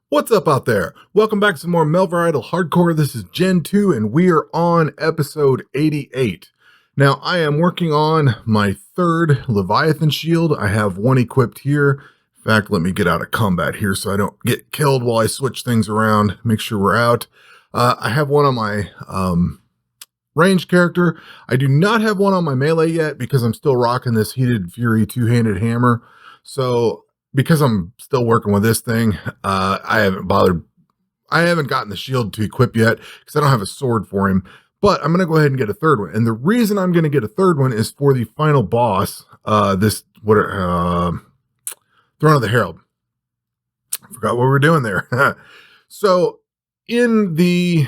What's up out there? Welcome back to some more Melvor Idle Hardcore. This is Gen 2 and we are on episode 88. Now I am working on my third Leviathan shield. I have one equipped here. In fact, let me get out of combat here so I don't get killed while I switch things around. Make sure we're out. I have one on my range character. I do not have one on my melee yet because I'm still rocking this Heated Fury two-handed hammer. So because I'm still working with this thing, I haven't gotten the shield to equip yet because I don't have a sword for him. But I'm going to go ahead and get a third one. And the reason I'm going to get a third one is for the final boss, Throne of the Herald. I forgot what we were doing there. So in the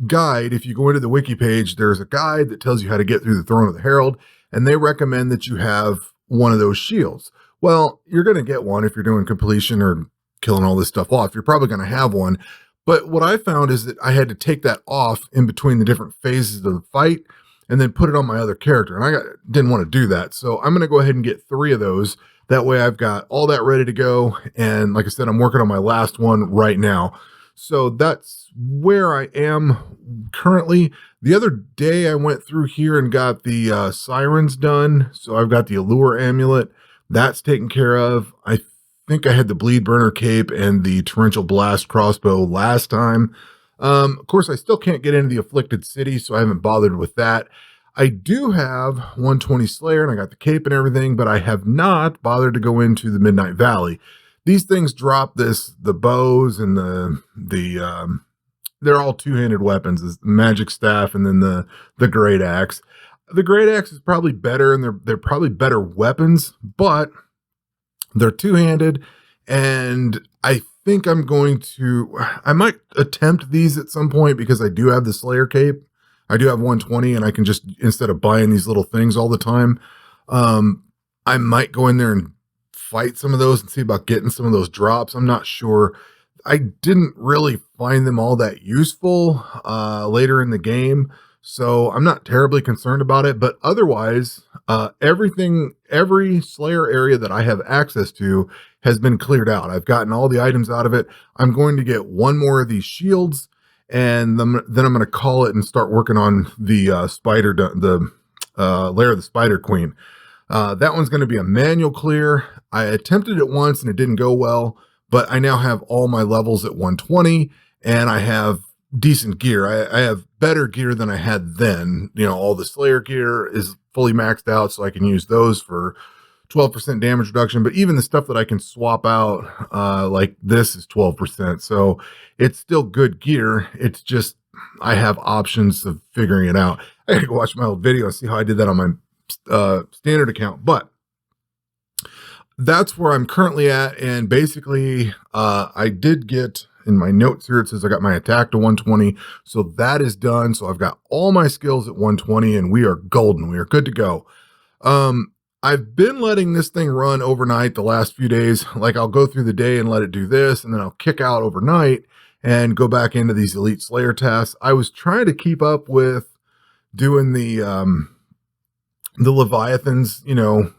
guide, if you go into the wiki page, there's a guide that tells you how to get through the Throne of the Herald. And they recommend that you have one of those shields. Well, you're going to get one if you're doing completion or killing all this stuff off. You're probably going to have one. But what I found is that I had to take that off in between the different phases of the fight and then put it on my other character. And I didn't want to do that. So I'm going to go ahead and get 3 of those. That way I've got all that ready to go. And like I said, I'm working on my last one right now. So that's where I am currently. The other day I went through here and got the sirens done. So I've got the allure amulet. That's taken care of. I think I had the bleed burner cape and the torrential blast crossbow last time. Of course, I still can't get into the afflicted city, so I haven't bothered with that. I do have 120 Slayer, and I got the cape and everything, but I have not bothered to go into the Midnight Valley. These things drop the bows and they're all two-handed weapons, the magic staff and then the great axe. The great axe is probably better, and they're probably better weapons, but they're two-handed, and I think I might attempt these at some point because I do have the Slayer cape. I do have 120, and I can just, instead of buying these little things all the time, I might go in there and fight some of those and see about getting some of those drops. I'm not sure. I didn't really find them all that useful later in the game. So I'm not terribly concerned about it, but otherwise, every Slayer area that I have access to has been cleared out. I've gotten all the items out of it. I'm going to get one more of these shields, and then I'm going to call it and start working on the Lair of the Spider Queen. That one's going to be a manual clear. I attempted it once and it didn't go well, but I now have all my levels at 120, and I have decent gear. I have better gear than I had then. You know, all the Slayer gear is fully maxed out, so I can use those for 12% damage reduction. But even the stuff that I can swap out, like this, is 12%. So it's still good gear. It's just I have options of figuring it out. I gotta go watch my old video and see how I did that on my standard account. But that's where I'm currently at. And basically, I did get, in my notes here, it says I got my attack to 120. So that is done. So I've got all my skills at 120 and we are golden. We are good to go. I've been letting this thing run overnight the last few days. Like, I'll go through the day and let it do this, and then I'll kick out overnight and go back into these Elite Slayer tasks. I was trying to keep up with doing the Leviathans, you know,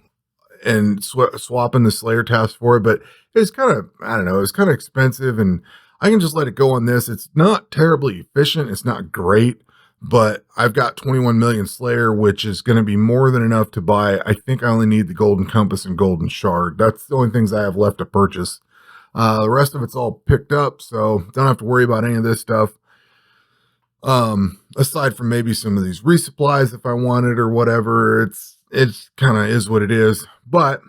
and swapping the Slayer task for it, but it's kind of, I don't know, it's kind of expensive, and I can just let it go on this. It's not terribly efficient. It's not great, but I've got 21 million Slayer, which is going to be more than enough to buy. I think I only need the Golden Compass and Golden Shard. That's the only things I have left to purchase. The rest of it's all picked up, so don't have to worry about any of this stuff. Aside from maybe some of these resupplies if I wanted or whatever, it's kind of is what it is. But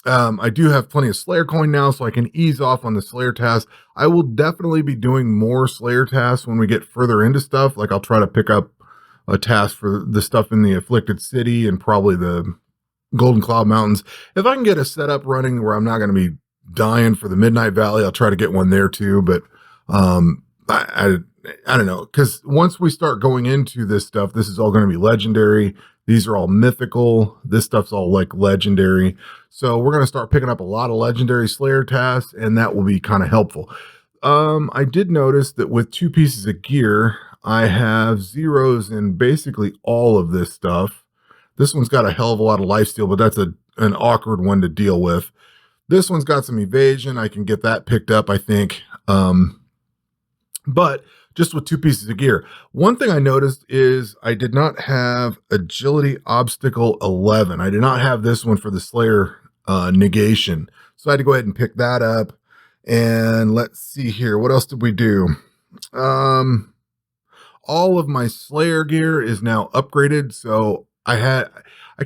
I do have plenty of Slayer coin now, so I can ease off on the Slayer tasks. I will definitely be doing more Slayer tasks when we get further into stuff. Like, I'll try to pick up a task for the stuff in the Afflicted City and probably the Golden Cloud Mountains. If I can get a setup running where I'm not going to be dying for the Midnight Valley, I'll try to get one there too. But I don't know, because once we start going into this stuff, this is all going to be legendary. These are all mythical. This stuff's all like legendary. So we're going to start picking up a lot of legendary Slayer tasks, and that will be kind of helpful. I did notice that with 2 pieces of gear, I have zeros in basically all of this stuff. This one's got a hell of a lot of lifesteal, but that's an awkward one to deal with. This one's got some evasion. I can get that picked up, I think. But just with 2 pieces of gear. One thing I noticed is I did not have agility obstacle 11. I did not have this one for the Slayer negation. So I had to go ahead and pick that up. And let's see here. What else did we do? All of my Slayer gear is now upgraded. So I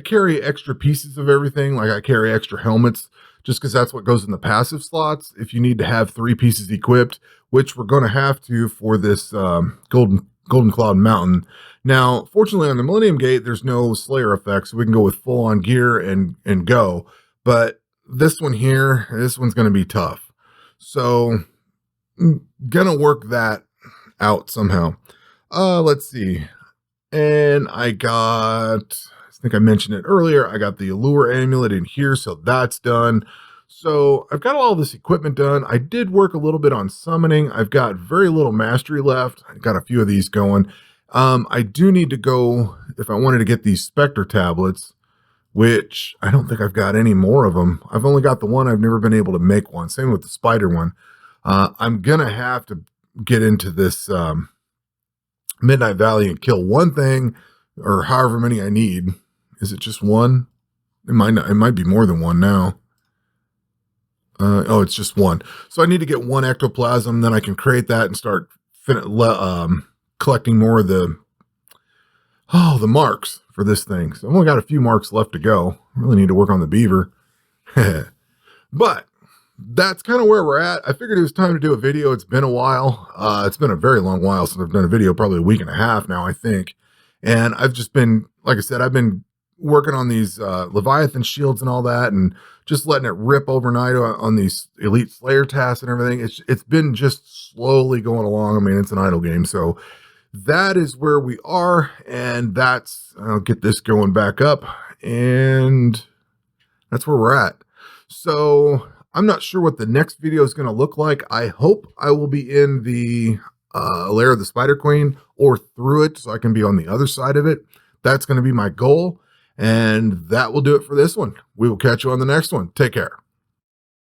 carry extra pieces of everything. Like I carry extra helmets just because that's what goes in the passive slots. If you need to have 3 pieces equipped, which we're going to have to for this Golden Cloud Mountain. Now, fortunately on the Millennium Gate, there's no Slayer effect, so we can go with full on gear and go. But this one here, this one's going to be tough. So gonna work that out somehow. Let's see. And I think I mentioned it earlier, I got the Allure Amulet in here, so that's done. So I've got all this equipment done. I did work a little bit on summoning. I've got very little mastery left. I got a few of these going. I do need to go, if I wanted to get these Spectre tablets, which I don't think I've got any more of them. I've only got the one. I've never been able to make one. Same with the spider one. I'm going to have to get into this Midnight Valley and kill one thing or however many I need. Is it just one? It might be more than one now. Oh, it's just one. So I need to get one ectoplasm, then I can create that and start collecting more of the marks for this thing. So I've only got a few marks left to go. I really need to work on the beaver. But that's kind of where we're at. I figured it was time to do a video. It's been a while. It's been a very long while since I've done a video, probably a week and a half now, I think. And I've just been, like I said, I've been working on these Leviathan shields and all that, and just letting it rip overnight on these Elite Slayer tasks and everything. It's been just slowly going along. I mean, it's an idle game. So that is where we are. And I'll get this going back up. And that's where we're at. So I'm not sure what the next video is going to look like. I hope I will be in the Lair of the Spider Queen or through it so I can be on the other side of it. That's going to be my goal. And that will do it for this one. We will catch you on the next one. Take care.